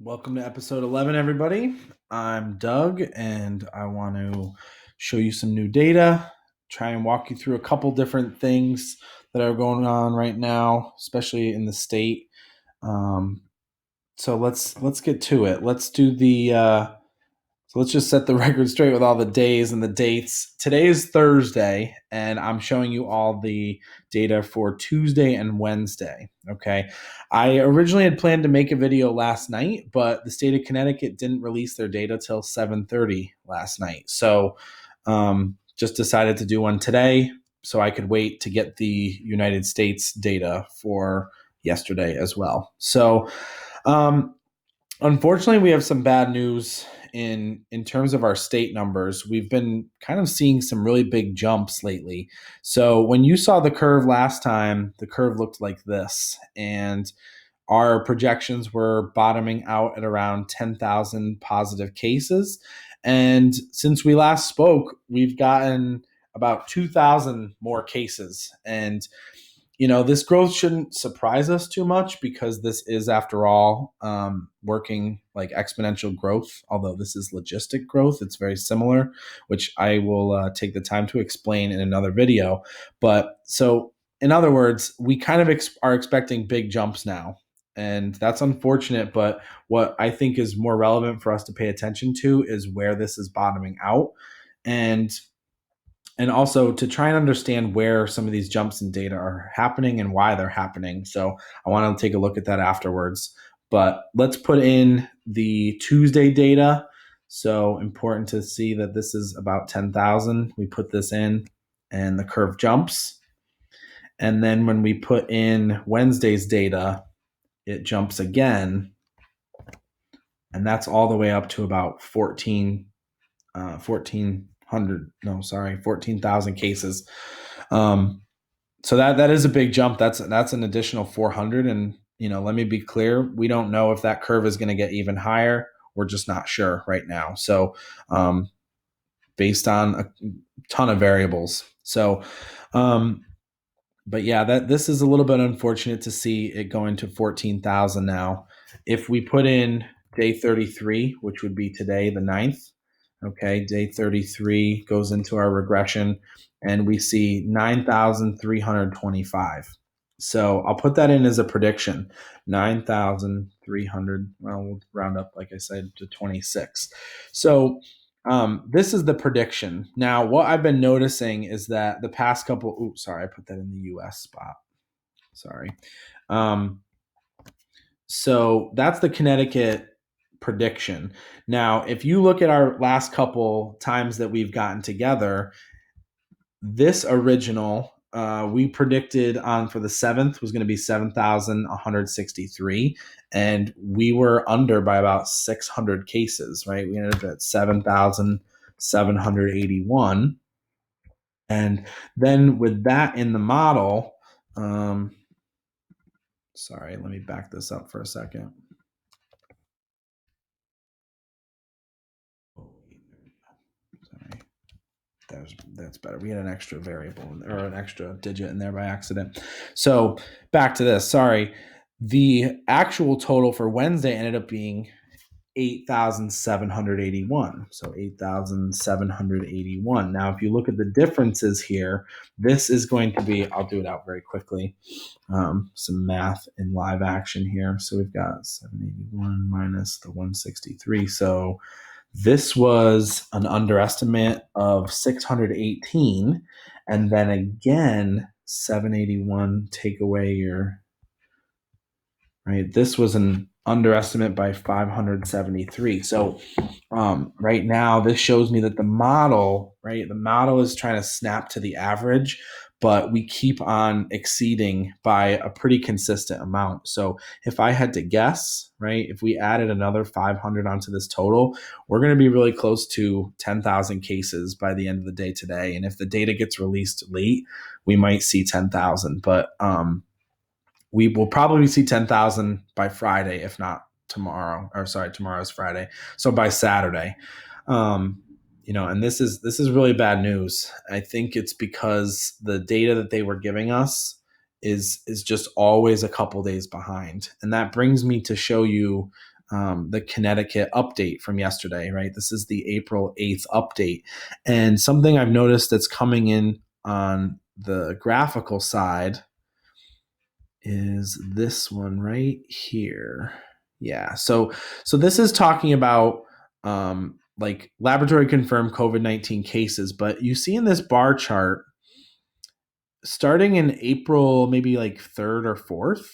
Welcome to episode 11, everybody. I'm Doug, and I want to show you some new data, try and walk you through a couple different things that are going on right now, especially in the state. So let's get to it. Let's just set the record straight with all the days and the dates. Today is Thursday, and I'm showing you all the data for Tuesday and Wednesday. Okay. I originally had planned to make a video last night, but the state of Connecticut didn't release their data till 7:30 last night. So just decided to do one today so I could wait to get the United States data for yesterday as well. So unfortunately, we have some bad news in terms of our state numbers. We've been kind of seeing some really big jumps lately. So when you saw the curve last time, the curve looked like this, and our projections were bottoming out at around 10,000 positive cases. And since we last spoke, we've gotten about 2,000 more cases. And this growth shouldn't surprise us too much because this is, after all, working like exponential growth. Although this is logistic growth, it's very similar, which I will take the time to explain in another video. But so, in other words, we kind of are expecting big jumps now. And that's unfortunate. But what I think is more relevant for us to pay attention to is where this is bottoming out. And also to try and understand where some of these jumps in data are happening and why they're happening. So I want to take a look at that afterwards. But let's put in the Tuesday data. So important to see that this is about 10,000. We put this in and the curve jumps. And then when we put in Wednesday's data, it jumps again. And that's all the way up to about 14,000 cases. So that is a big jump. That's an additional 400. And let me be clear, we don't know if that curve is going to get even higher. We're just not sure right now. So based on a ton of variables. So but yeah, this is a little bit unfortunate to see it going to 14,000 now. If we put in day 33, which would be today, the 9th, okay, day 33 goes into our regression, and we see 9,325. So I'll put that in as a prediction, 9,300. Well, we'll round up, like I said, to 26. So this is the prediction. Now, what I've been noticing is that the past couple, I put that in the US spot. Sorry. So that's the Connecticut prediction. Now, if you look at our last couple times that we've gotten together, this original we predicted on for the 7th was going to be 7,163, and we were under by about 600 cases, right? We ended up at 7,781. And then with that in the model, sorry, let me back this up for a second. That's better. We had an extra variable or an extra digit in there by accident. So back to this. Sorry. The actual total for Wednesday ended up being 8,781. So 8,781. Now, if you look at the differences here, this is going to be, I'll do it out very quickly. Some math in live action here. So we've got 781 minus the 163. So this was an underestimate of 618, and then again 781 take away your, right, this was an underestimate by 573. So right now this shows me that the model is trying to snap to the average, but we keep on exceeding by a pretty consistent amount. So if I had to guess, right, if we added another 500 onto this total, we're going to be really close to 10,000 cases by the end of the day today. And if the data gets released late, we might see 10,000, but we will probably see 10,000 by Friday, if not tomorrow, tomorrow's Friday. So by Saturday, and this is really bad news. I think it's because the data that they were giving us is just always a couple days behind. And that brings me to show you the Connecticut update from yesterday, right? This is the April 8th update. And something I've noticed that's coming in on the graphical side is this one right here. Yeah. So this is talking about like laboratory confirmed COVID-19 cases, but you see in this bar chart starting in April, maybe like 3rd or 4th,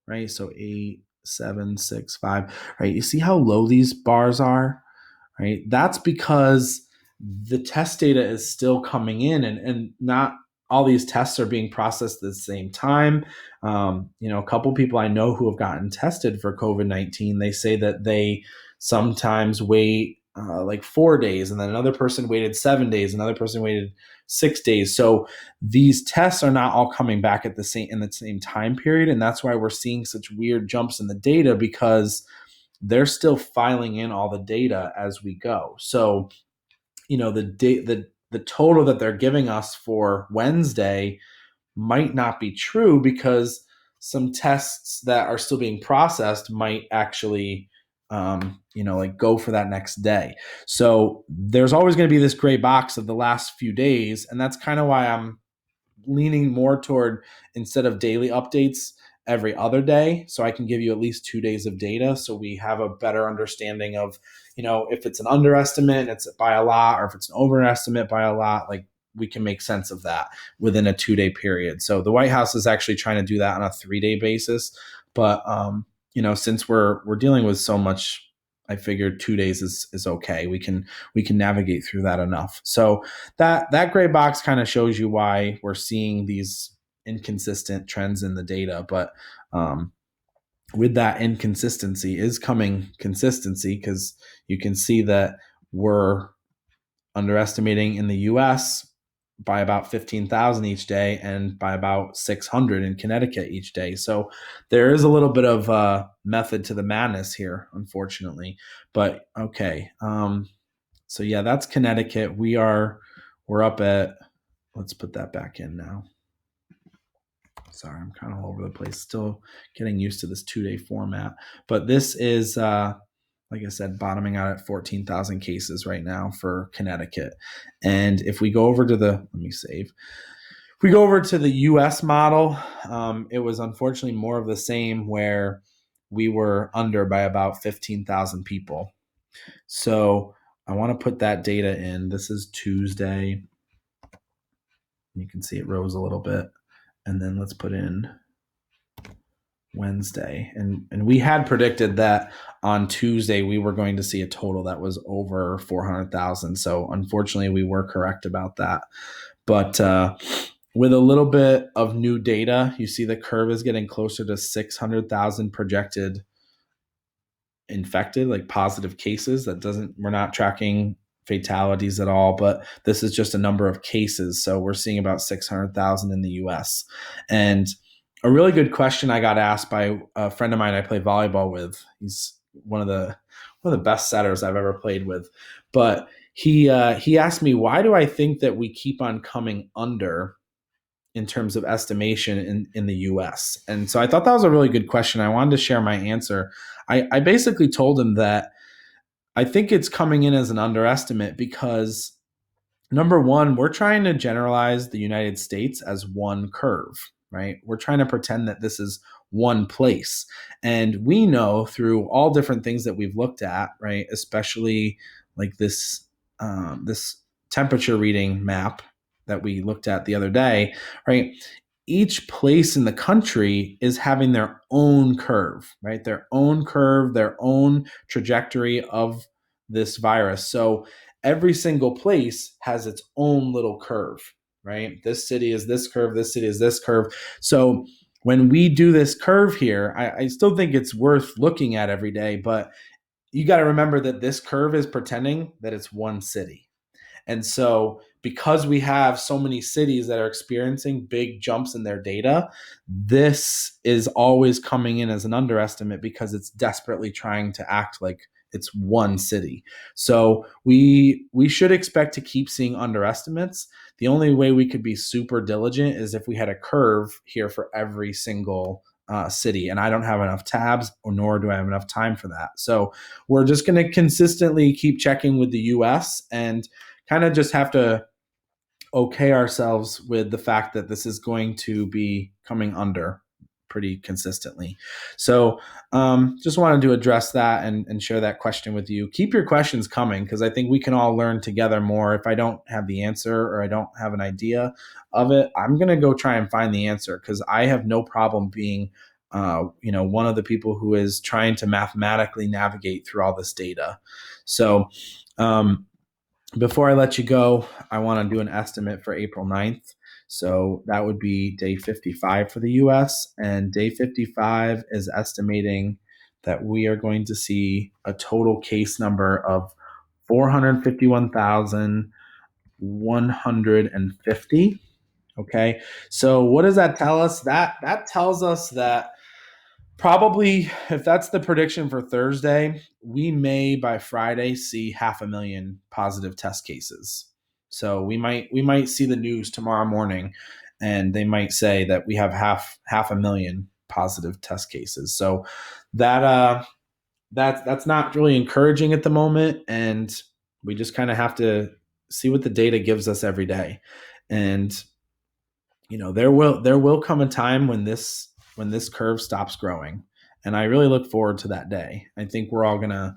right? So 8, 7, 6, 5, right? You see how low these bars are, right? That's because the test data is still coming in, and not all these tests are being processed at the same time. A couple people I know who have gotten tested for COVID-19, they say that they sometimes wait like 4 days, and then another person waited 7 days, another person waited 6 days. So these tests are not all coming back at the same time period, and that's why we're seeing such weird jumps in the data, because they're still filing in all the data as we go. So, the total that they're giving us for Wednesday might not be true, because some tests that are still being processed might actually like go for that next day. So there's always going to be this gray box of the last few days, and that's kind of why I'm leaning more toward, instead of daily updates, every other day, so I can give you at least 2 days of data, so we have a better understanding of, if it's an underestimate and it's by a lot, or if it's an overestimate by a lot, like we can make sense of that within a 2-day period. So the White House is actually trying to do that on a 3-day basis, but since we're dealing with so much, I figured 2 days is okay. We can navigate through that enough. So that gray box kind of shows you why we're seeing these inconsistent trends in the data. But with that inconsistency is coming consistency, because you can see that we're underestimating in the US by about 15,000 each day, and by about 600 in Connecticut each day. So there is a little bit of method to the madness here, unfortunately. But okay. So yeah, that's Connecticut. We're up at, let's put that back in now. Sorry, I'm kind of all over the place, still getting used to this 2-day format. But this is, like I said, bottoming out at 14,000 cases right now for Connecticut. And if we go over to let me save. If we go over to the US model, it was unfortunately more of the same, where we were under by about 15,000 people. So I want to put that data in. This is Tuesday. You can see it rose a little bit. And then let's put in Wednesday. And we had predicted that on Tuesday we were going to see a total that was over 400,000. So unfortunately we were correct about that. But with a little bit of new data, you see the curve is getting closer to 600,000 projected infected, like positive cases. We're not tracking fatalities at all, but this is just a number of cases. So we're seeing about 600,000 in the US. And a really good question I got asked by a friend of mine I play volleyball with. He's one of the best setters I've ever played with. But he asked me, why do I think that we keep on coming under in terms of estimation in the US? And so I thought that was a really good question. I wanted to share my answer. I basically told him that I think it's coming in as an underestimate, because number one, we're trying to generalize the United States as one curve, right? We're trying to pretend that this is one place. And we know through all different things that we've looked at, right, especially like this temperature reading map that we looked at the other day, right? Each place in the country is having their own curve, right? Their own curve, their own trajectory of this virus. So every single place has its own little curve, right? This city is this curve, this city is this curve. So when we do this curve here, I still think it's worth looking at every day, but you got to remember that this curve is pretending that it's one city. And so because we have so many cities that are experiencing big jumps in their data, this is always coming in as an underestimate, because it's desperately trying to act like it's one city. So we should expect to keep seeing underestimates. The only way we could be super diligent is if we had a curve here for every single city, and I don't have enough tabs, or nor do I have enough time for that. So we're just going to consistently keep checking with the US and kind of just have to okay ourselves with the fact that this is going to be coming under pretty consistently. So just wanted to address that and share that question with you. Keep your questions coming, because I think we can all learn together more. If I don't have the answer or I don't have an idea of it, I'm going to go try and find the answer, because I have no problem being one of the people who is trying to mathematically navigate through all this data. So before I let you go, I want to do an estimate for April 9th. So that would be day 55 for the US. And day 55 is estimating that we are going to see a total case number of 451,150. Okay. So what does that tell us? That tells us that probably, if that's the prediction for Thursday, we may by Friday see 500,000 positive test cases. So we might see the news tomorrow morning, and they might say that we have half a million positive test cases. So that's not really encouraging at the moment, and we just kind of have to see what the data gives us every day. And there will come a time when this curve stops growing, and I really look forward to that day. I think we're all gonna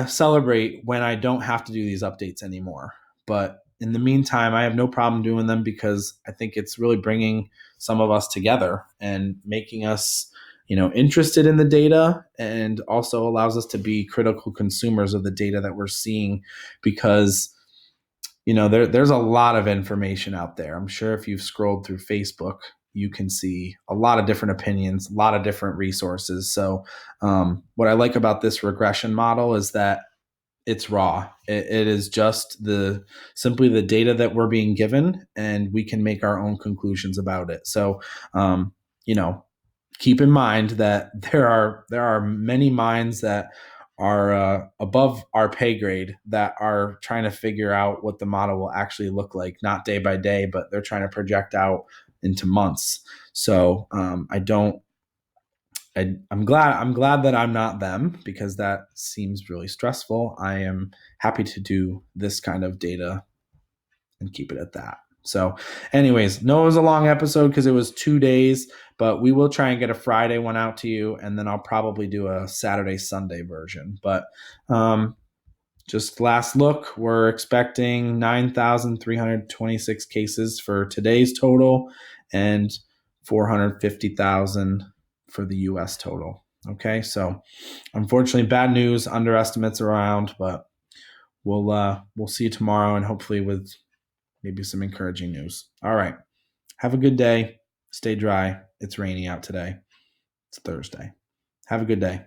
celebrate when I don't have to do these updates anymore. But in the meantime, I have no problem doing them, because I think it's really bringing some of us together and making us interested in the data, and also allows us to be critical consumers of the data that we're seeing, because there's a lot of information out there. I'm sure if you've scrolled through Facebook, you can see a lot of different opinions, a lot of different resources. So what I like about this regression model is that it's raw. It is just simply the data that we're being given, and we can make our own conclusions about it. So um, you know keep in mind that there are many minds that are above our pay grade, that are trying to figure out what the model will actually look like, not day by day, but they're trying to project out into months. So I don't. I'm glad that I'm not them, because that seems really stressful. I am happy to do this kind of data and keep it at that. So, anyways, no, it was a long episode because it was 2 days, but we will try and get a Friday one out to you, and then I'll probably do a Saturday, Sunday version. But just last look, we're expecting 9,326 cases for today's total, and 450,000 for the US total. Okay, so unfortunately, bad news, underestimates around, but we'll see you tomorrow, and hopefully with maybe some encouraging news. All right. Have a good day. Stay dry. It's rainy out today. It's Thursday. Have a good day.